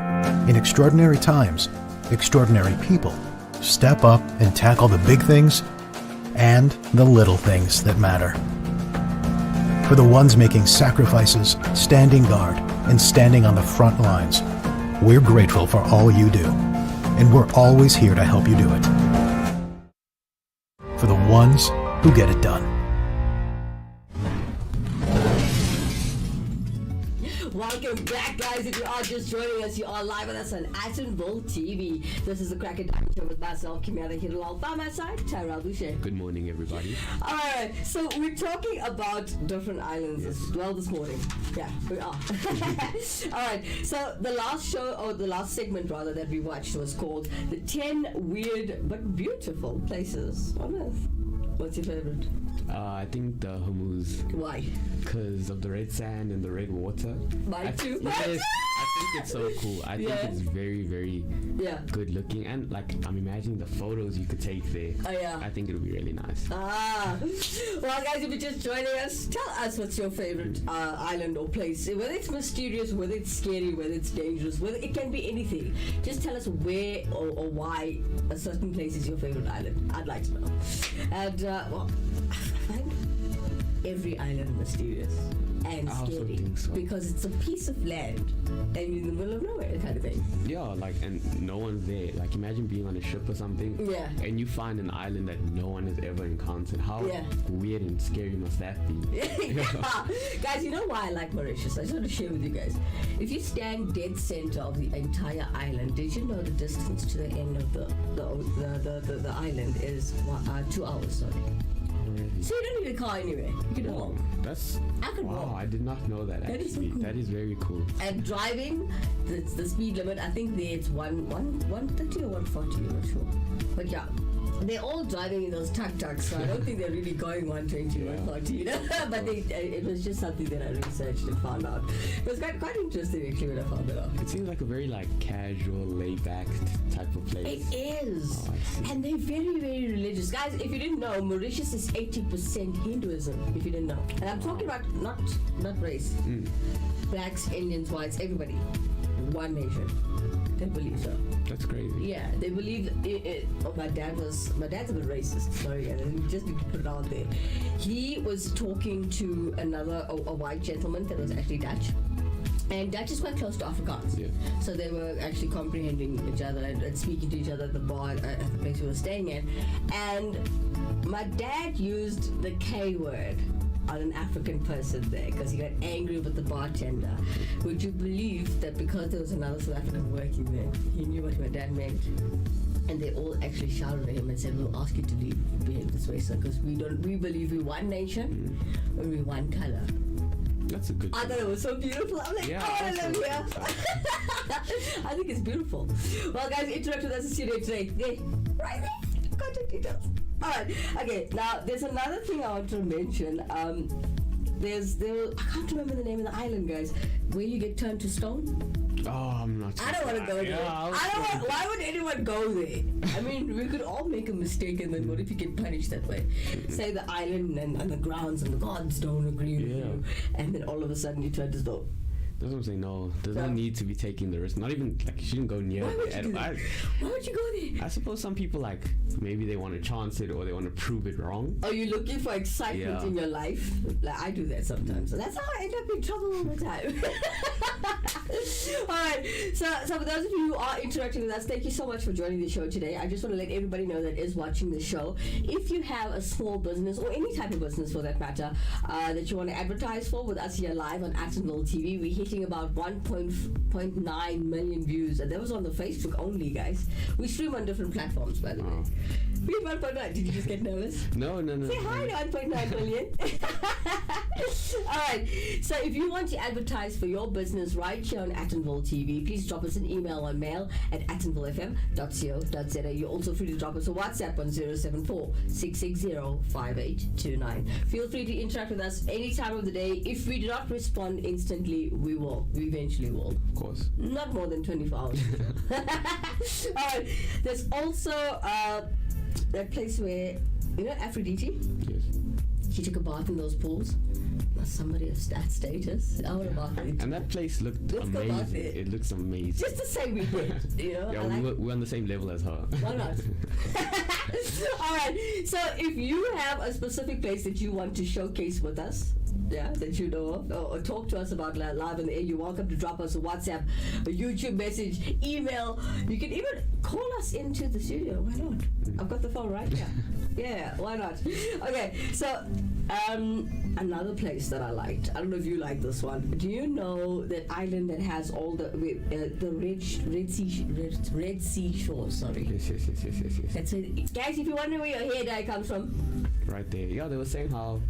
In extraordinary times, extraordinary people step up and tackle the big things and the little things that matter. For the ones making sacrifices, standing guard, and standing on the front lines, we're grateful for all you do, and we're always here to help you do it. For the ones who get it done. Welcome back, guys. If you are just joining us, you are live with us on Atonville TV. This is the Crack and Diamond Show with myself, Kimera, Heeralal. By my side, Tyrell, Bushe. Good morning, everybody. Alright, so we're talking about different islands as well this morning. Yeah, we are. Alright, so the last show, or the last segment rather, that we watched was called The 10 Weird But Beautiful Places on Earth. What's your favorite? I think the Hormuz, Why? because of the red sand and the red water. Mine too. Yes, I think it's so cool. I think Yeah. it's very, very Yeah. good looking, and like I'm imagining the photos you could take there. Oh, yeah. I think it'll be really nice. Ah, well, guys, if you're just joining us, tell us what's your favorite island or place. Whether it's mysterious, whether it's scary, whether it's dangerous, whether it can be anything. Just tell us where or why a certain place is your favorite island. I'd like to know. And well, I find every island mysterious and I also scary think so. because it's a piece of land and you're in the middle of nowhere, kind of thing. Yeah, like, and no one's there. Like, imagine being on a ship or something. Yeah. And you find an island that no one has ever encountered. How Yeah. weird and scary must that be? Yeah. Guys, you know why I like Mauritius? I just want to share with you guys. If you stand dead center of the entire island, did you know the distance to the end of the island is 2 hours? Sorry. Really? So you don't need a car anywhere. You can walk. That's I could wow. walk. I did not know that. That is so Actually, cool. that is very cool. And driving, the speed limit, I think there it's 130 or 140, I'm not sure. But yeah, they're all driving in those tuk-tuks, so I don't think they're really going 120, 140, you know? But it was just something that I researched and found out. It was quite interesting actually when I found it out. It seems like a very like casual, laid-back type of place. It is. Oh, I see. And they're very, very religious. Guys, if you didn't know, Mauritius is 80% Hinduism, if you didn't know. And I'm talking about not race. Blacks, Indians, whites, everybody. One nation. They believe so. That's crazy. Yeah, they believe it. Oh, my dad's a bit racist. Sorry, I just need to put it out there. He was talking to a white gentleman that was actually Dutch. And Dutch is quite close to Afrikaans. Yeah. So they were actually comprehending each other and speaking to each other at the bar at the place we were staying in. And my dad used the K word on an African person there because he got angry with the bartender. Would you believe that because there was another South African working there, he knew what my dad meant? And they all actually shouted at him and said, "We'll ask you to leave if you behave this way, sir, because we believe we're one nation and we're one color." That's a good I thing. thought it was so beautiful. I'm like, Yeah, I want to also- live here. I think it's beautiful. Well, guys, interact with us in studio today. There, right there. Contact details. Alright, okay, now there's another thing I want to mention. I can't remember the name of the island, guys, where you get turned to stone. Oh, I'm not. I don't want to go there. Yeah, Why would anyone go there? I mean, we could all make a mistake, and then what if you get punished that way? Say the island and the grounds and the gods don't agree with you, and then all of a sudden you turn to stone. That's what I'm saying. No, there's no Yeah. need to be taking the risk. Not even like you shouldn't go near Why would it. you do that? Why would you go there? I suppose some people like maybe they want to chance it or they want to prove it wrong. Are you looking for excitement Yeah. in your life? Like I do that sometimes. So that's how I end up in trouble all the time. Alright, so for those of you who are interacting with us, thank you so much for joining the show today. I just want to let everybody know that is watching the show. If you have a small business or any type of business for that matter that you want to advertise for with us here live on Atonville TV, we're hitting about 1.9 million views, and that was on the Facebook only, guys. We stream on different platforms, by the way. We have 1.9. Did you just get nervous? No. Say hi to 1.9 million. Alright, so if you want to advertise for your business right here on Attenville TV, please drop us an email on mail@attenvillefm.co.za. You're also free to drop us a WhatsApp on 074-660-5829. Feel free to interact with us any time of the day. If we do not respond instantly, we will. We eventually will. Of course. Not more than 24 hours. Alright, there's also that place where, you know, Aphrodite? Yes. She took a bath in those pools. Now somebody of that status. I want a bath in it. And that place looked Let's go bath amazing. there. It looks amazing. Just to say we did, you know? Yeah, I like we're on the same level as her. Why not? Alright, so if you have a specific place that you want to showcase with us, yeah, that you know of, or talk to us about live on the air, you're welcome to drop us a WhatsApp, a YouTube message, email. You can even call us into the studio. Why not? I've got the phone right here. Yeah, why not? Okay, so another place that I liked. I don't know if you like this one. Do you know that island that has all the Red Sea shores? Sorry. Yes. That's it. Guys, if you wonder where your hair dye comes from, Right there. Yeah, they were saying how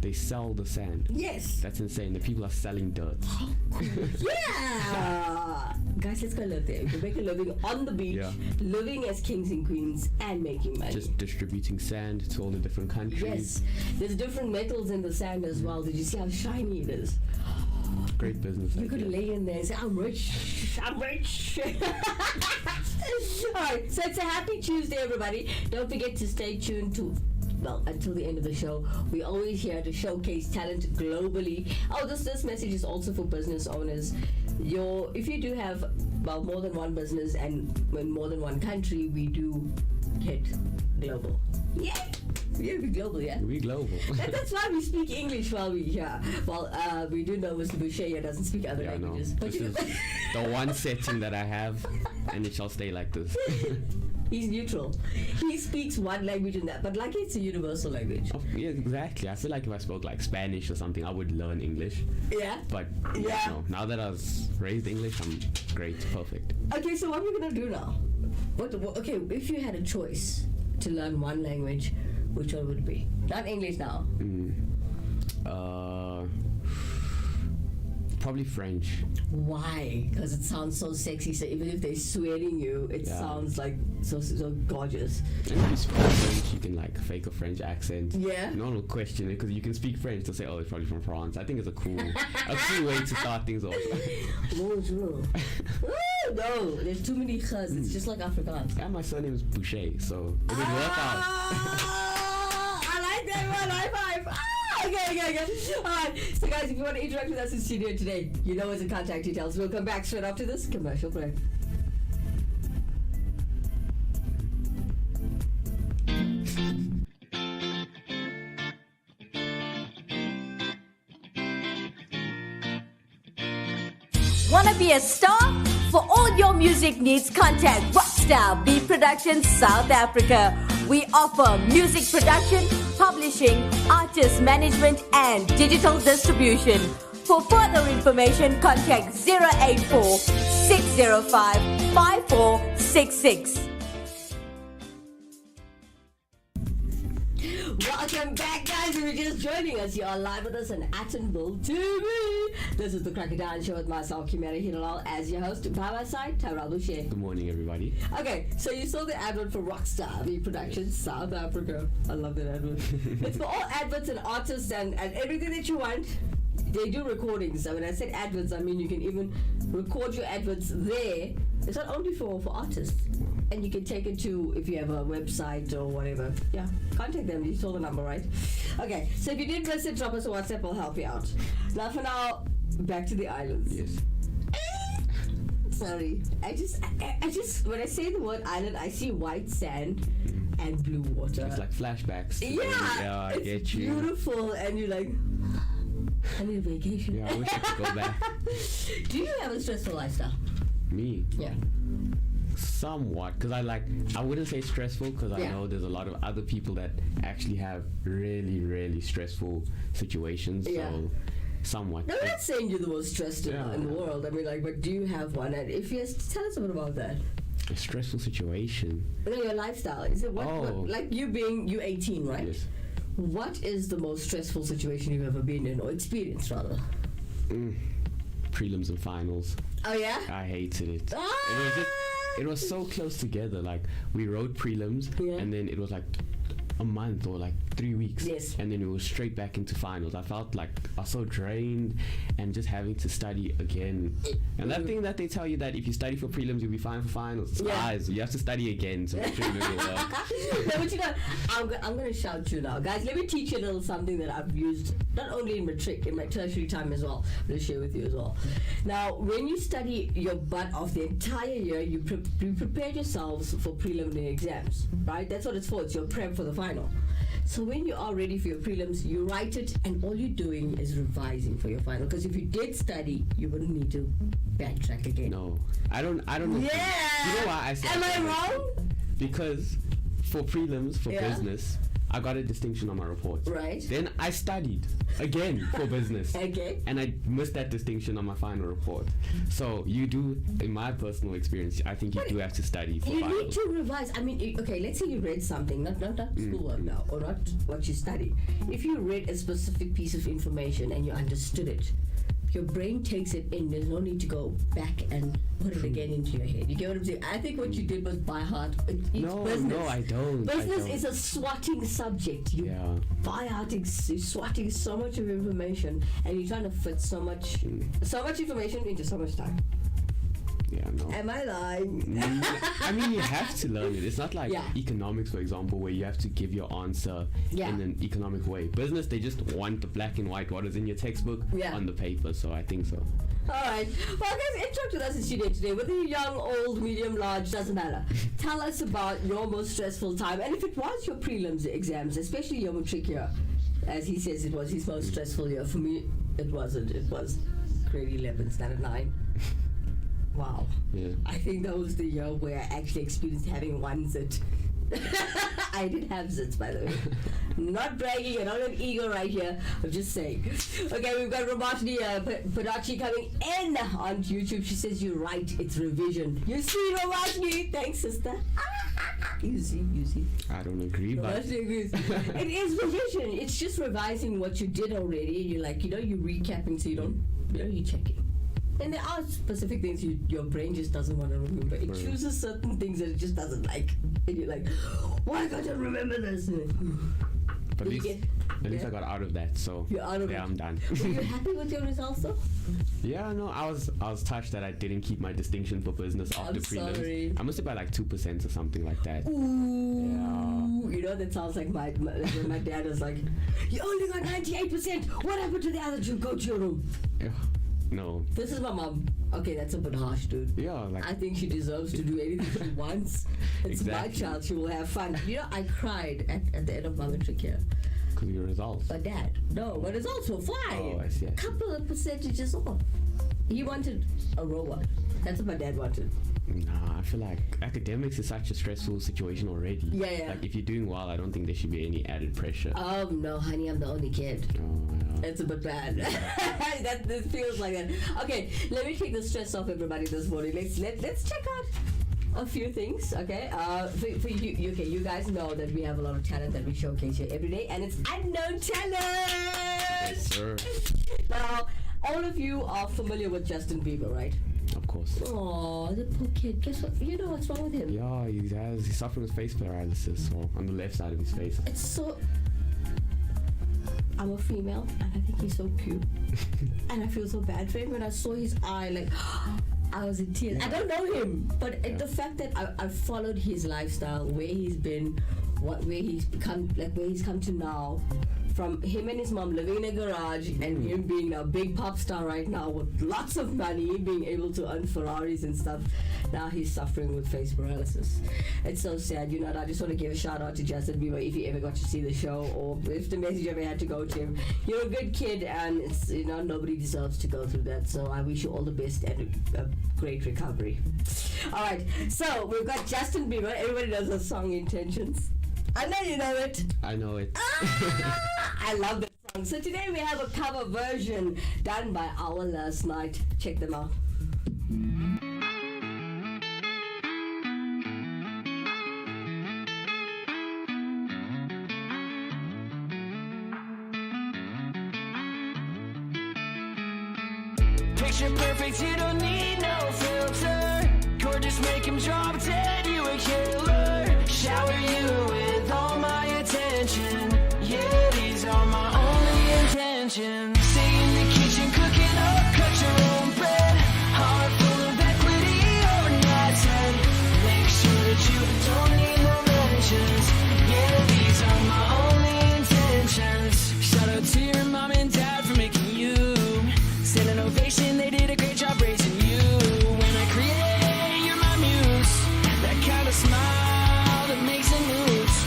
they sell the sand. yes. That's insane. The people are selling dirt. Yeah! Guys, let's go live there. We can make a living on the beach, Yeah. living as kings and queens, and making money. Just distributing sand to all the different countries. Yes. There's different metals in the sand as well. Did you see how shiny it is? Great business. You could idea. lay in there and say, I'm rich. I'm rich. Alright, so it's a happy Tuesday, everybody. Don't forget to stay tuned to, well, until the end of the show. We're always here to showcase talent globally. Oh, this message is also for business owners. If you do have, well, more than one business and in more than one country, we do hit global. Yeah, we're global, yeah. We global. That's why we speak English while we're here. Well, we do know Mr. Bushe here doesn't speak other Yeah, no. languages. But This is the one setting that I have, and it shall stay like this. he's neutral. He speaks one language in that, but like it's a universal language. Oh, yeah, exactly. I feel like if I spoke like Spanish or something, I would learn English. Yeah? But Yeah. no, now that I was raised English, I'm great, perfect. Okay, so what are we going to do now? Okay, if you had a choice to learn one language, which one would it be? Not English now. Probably French. Why? Because it sounds so sexy. So even if they're swearing you, it Yeah. sounds like so gorgeous. And if you speak French, you can like fake a French accent. Yeah. No one will question it because you can speak French. They'll say, "Oh, it's probably from France." I think it's a cool way to start things off. Bonjour. Ooh, no, there's too many khas. It's just like Afrikaans. And my surname is Bushe, so it would work out. I like that one. High five. Okay. Alright, so guys, if you want to interact with us in studio today, you know us in contact details. We'll come back straight after this commercial break. Wanna be a star? For all your music needs, contact Rockstar B Productions South Africa. We offer music production, publishing, artist management, and digital distribution. For further information, contact 084 605 5466. Welcome back, guys. If you're just joining us, you are live with us on Attenville TV. This is the Crocodile Show with myself, Kimera, Heeralal, as your host. By my side, Tyrell, Bushe. Good morning, everybody. Okay, so you saw the advert for Rockstar V Productions South Africa. I love that advert. It's for all adverts and artists and everything that you want. They do recordings. So when I said adverts, I mean you can even record your adverts there. It's not only for artists. And you can take it to, if you have a website or whatever. Yeah, contact them. You saw the number, right? Okay, so if you did miss it, drop us a WhatsApp. We'll help you out. Now for now, back to the islands. Yes. Sorry. I just, when I say the word island, I see white sand and blue water. It's like flashbacks. Yeah, I it's get you. beautiful, and you're like, I need a vacation. Yeah, I wish I could go back. Do you have a stressful lifestyle? Me, Yeah. somewhat, because I wouldn't say stressful, because I Yeah. know there's a lot of other people that actually have really, really stressful situations. Yeah. So, somewhat. No, I'm not saying you're the most stressed Yeah. in the world. I mean, like, but do you have one? And if yes, tell us a bit about that. A stressful situation. No, your lifestyle. Is it what Oh. like you 18, right? Yes. What is the most stressful situation you've ever been in, or experienced rather? Prelims and finals. Oh yeah. I hated it. Ah! It was so close together. Like we wrote prelims, Yeah. and then it was like a month or like 3 weeks. Yes. And then it was straight back into finals. I felt like I was so drained, and just having to study again. And that thing that they tell you that if you study for prelims you'll be fine for finals. It's Yeah. lies. You have to study again to make sure you know your work. No, but you know, I'm going to shout you now. Guys, let me teach you a little something that I've used not only in matric, in my tertiary time as well. I'm going to share with you as well. Now, when you study your butt off the entire year, you prepare yourselves for preliminary exams, right? That's what it's for. It's your prep for the final. So when you are ready for your prelims, you write it, and all you're doing is revising for your final. Because if you did study, you wouldn't need to backtrack again. No, I don't know. Yeah. You know why I said Am that? I wrong? Because for prelims, for Yeah. business, I got a distinction on my report. Right. Then I studied again for business. Okay. And I missed that distinction on my final report. So you do, in my personal experience, I think you do have to study for You finals. need to revise. I mean, okay, let's say you read something, not schoolwork now, or not what you study. If you read a specific piece of information and you understood it, your brain takes it in. There's no need to go back and put it again into your head. You get what I'm saying? I think what you did was by heart. It's No, business. no, I don't. Business I don't. is a swatting subject. You Yeah. by hearting, swatting so much of information, and you're trying to fit so much information into so much time. Yeah, no. Am I lying? I mean, you have to learn it. It's not like Yeah. economics, for example, where you have to give your answer Yeah. in an economic way. Business, they just want the black and white, what is in your textbook, Yeah. on the paper. So I think so. All right. Well, guys, interact with us in studio today. Whether you're young, old, medium, large, doesn't matter. Tell us about your most stressful time, and if it was your prelims exams, especially your matric year, as he says it was his most stressful year. For me, it wasn't. It was grade 11, standard 9. Wow. Yeah. I think that was the year where I actually experienced having one zit. I did have zits, by the way. Not bragging, I don't have ego right here. I'm just saying. Okay, we've got Robashni Padachi coming in on YouTube. She says, you're right, it's revision. You see, Robashni? Thanks, sister. You see. I don't agree, but Robashni agrees. It is revision. It's just revising what you did already. You're like, you're recapping so you don't, you're checking. And there are specific things your brain just doesn't want to remember. It Right. chooses certain things that it just doesn't like. And you're like, why can't I remember this? But at You least, get- at least yeah. I got out of that, so You're out of yeah, it. I'm done. Were you happy with your results though? Yeah, no, I was touched that I didn't keep my distinction for business after I'm prelims. sorry. I must have by like 2% or something like that. Ooh. You know, that sounds like when my dad was like, you only got 98%. What happened to the other two? Go to your room. Yeah. No. This is my mom. Okay, that's a bit harsh, dude. Yeah, like I think she deserves to do anything she wants. It's Exactly. my child. She will have fun. You know, I cried at the end of my matric year. because of your results. But Dad, no, my results were fine. Oh, I see. Couple of percentages off. He wanted a robot. That's what my dad wanted. Nah, I feel like academics is such a stressful situation already. Yeah. Like if you're doing well, I don't think there should be any added pressure. No, honey, I'm the only kid. Oh, yeah. It's a bit bad. That feels like that. Okay, let me take the stress off everybody this morning. Let's check out a few things. Okay, for you, okay, you guys know that we have a lot of talent that we showcase here every day, and it's unknown talent. Yes, sir. Now, all of you are familiar with Justin Bieber, right? Of course. Oh, the poor kid. Guess what? You know what's wrong with him? Yeah, he's suffering with face paralysis, so on the left side of his face. It's so. I'm a female, and I think he's so cute, and I feel so bad for him. When I saw his eye, like I was in tears. I don't know him, but the fact that I've followed his lifestyle, where he's been, where he's become, like where he's come to now, from him and his mom living in a garage, and him being a big pop star right now with lots of money, being able to earn Ferraris and stuff. Now he's suffering with face paralysis. It's so sad, you know. And I just want to give a shout out to Justin Bieber if you ever got to see the show, or if the message ever had to go to him. You're a good kid, and it's, you know, nobody deserves to go through that. So I wish you all the best and a great recovery. All right, so we've got Justin Bieber. Everybody knows the song Intentions. I know you know it. I know it. I love that song. So today we have a cover version done by Our Last Night. Check them out. Picture perfect, you don't need no filter. Gorgeous, make him drop dead, you a killer. Shower you with all my attention. Yeah, these are my only intentions. Stay in the kitchen, cooking up, cut your own bread. Heart full of equity, overnight head. Make sure that you don't need no mentions. Yeah, these are my only intentions. Shout out to your mom and dad for making you. Stand an ovation, they did a great job raising you. When I create, you're my muse. That kind of smile that makes it moves.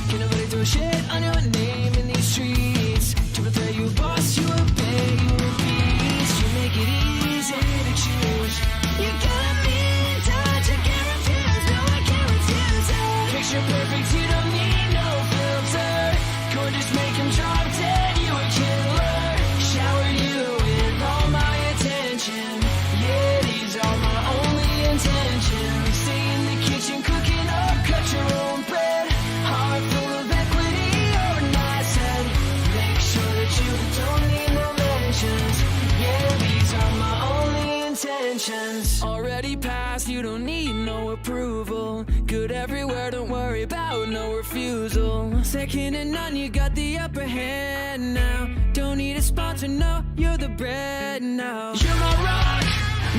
Can nobody throw shit on your name in these streets? To prepare you boss, you obey, you a beast. You make it easy to choose. You got me in touch, I can't refuse. No, I can't refuse it. Picture perfect, you don't need no filter. Gorgeous, make him drop dead, you a killer. Shower you with all my attention. Yeah, these are my only intentions. Stay in the kitchen, cooking up, cut your own bread. Heart full of equity, overnight said. Make sure that you don't need no mentions. Yeah, these are my only intentions. Already passed, you don't need no approval. Good everywhere, don't worry about no refusal. Second to none, you got the upper hand now. Don't need a sponsor, no, you're the bread now. You're my rock,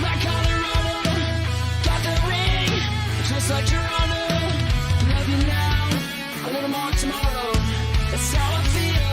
my Colorado. Got the ring, just like Toronto. Love you now, a little more tomorrow. That's how I feel.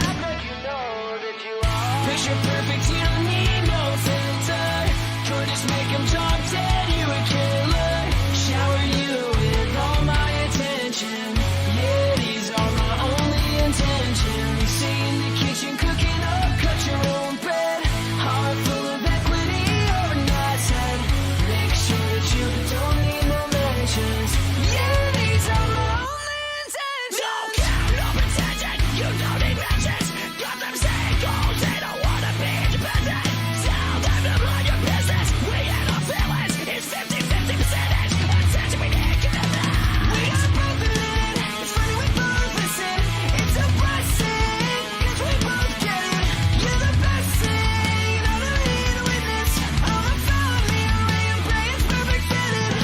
I bet you know that you are. Picture perfect, you don't need no filter. Gorgeous, make him drop dead, you a killer. Shower you with all my attention. Yeah, these are my only intentions. Stay in the kitchen, cooking up, cut your own bread. Heart full of equity, overnight said. Make sure that you don't need no mentions. Yeah, these are my only intentions. No cap, no pretension, you don't need mentions. Got them saying goals, they don't wanna be independent. Tell them to mind your business, we ain't our feelings. It's 50-50 percentage, attention we need, give them that. We are both in it, it's funny we both listen. It's a blessing, cause we both get it. You're the best thing, you know that we need a witness. All the family, only and pray it's perfect fitted.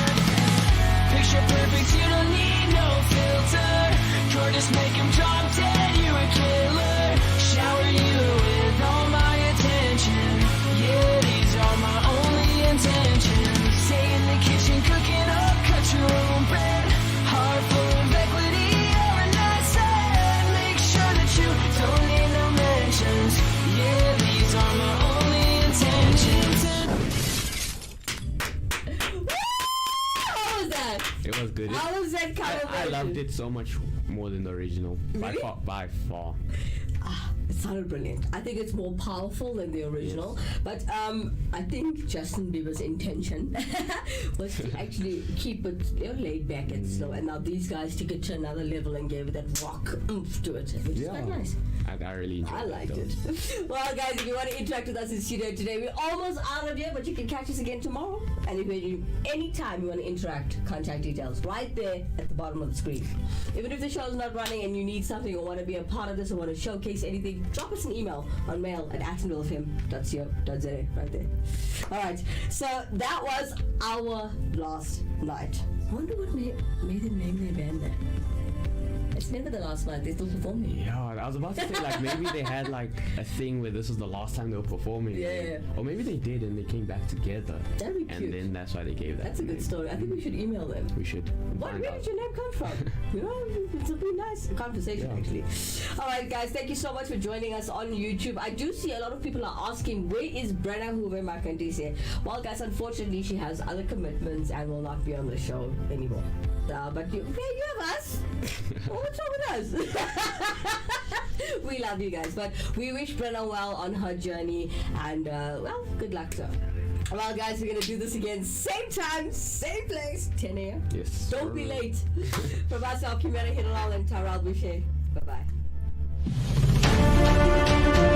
Picture perfect, you don't need no filter. Gorgeous, make him drop dead, you a killer. Shower you with all my attention. Yeah, these are my only intentions. Stay in the kitchen, cooking up, cut your own bread. Heart full of equity, overnight said. Make sure that you don't need no mentions. Yeah, these are my only intentions. How was that? It was good. How was that cover I loved version? it so much more than the original. By Really? far, by far. It sounded brilliant. I think it's more powerful than the original. But I think Justin Bieber's intention was to actually keep it laid back and slow. And now these guys took it to another level and gave it that rock oomph to it, which is quite nice. I really enjoyed I it. liked though. it. Well, guys, if you want to interact with us in studio today, we're almost out of here, but you can catch us again tomorrow. And if you anytime you want to interact, contact details right there at the bottom of the screen. Even if the show's not running and you need something or want to be a part of this or want to showcase anything, drop us an email on mail@actonvillefm.co.za right there. All right, so that was our last night. I wonder what made them name their band that. It's never the last night. They're still performing. Yeah, I was about to say like maybe they had like a thing where this was the last time they were performing. Yeah. Or maybe they did and they came back together. That'd be cute. And then that's why they gave that. That's a good name. story. I think we should email them. We should. Where find out. did your name come from? You know, it'll be nice conversation actually. All right, guys, thank you so much for joining us on YouTube. I do see a lot of people are asking, where is Brenna Hoover Makandise? Well, guys, unfortunately, she has other commitments and will not be on the show anymore. But you have us. What's wrong with us? We love you guys, but we wish Brenna well on her journey, and well, good luck to her. Well, guys, we're gonna do this again, same time, same place, 10 a.m. Yes. Don't be late. From us, Kimera, Heeralal, and Tyrell, Bushe. Bye bye.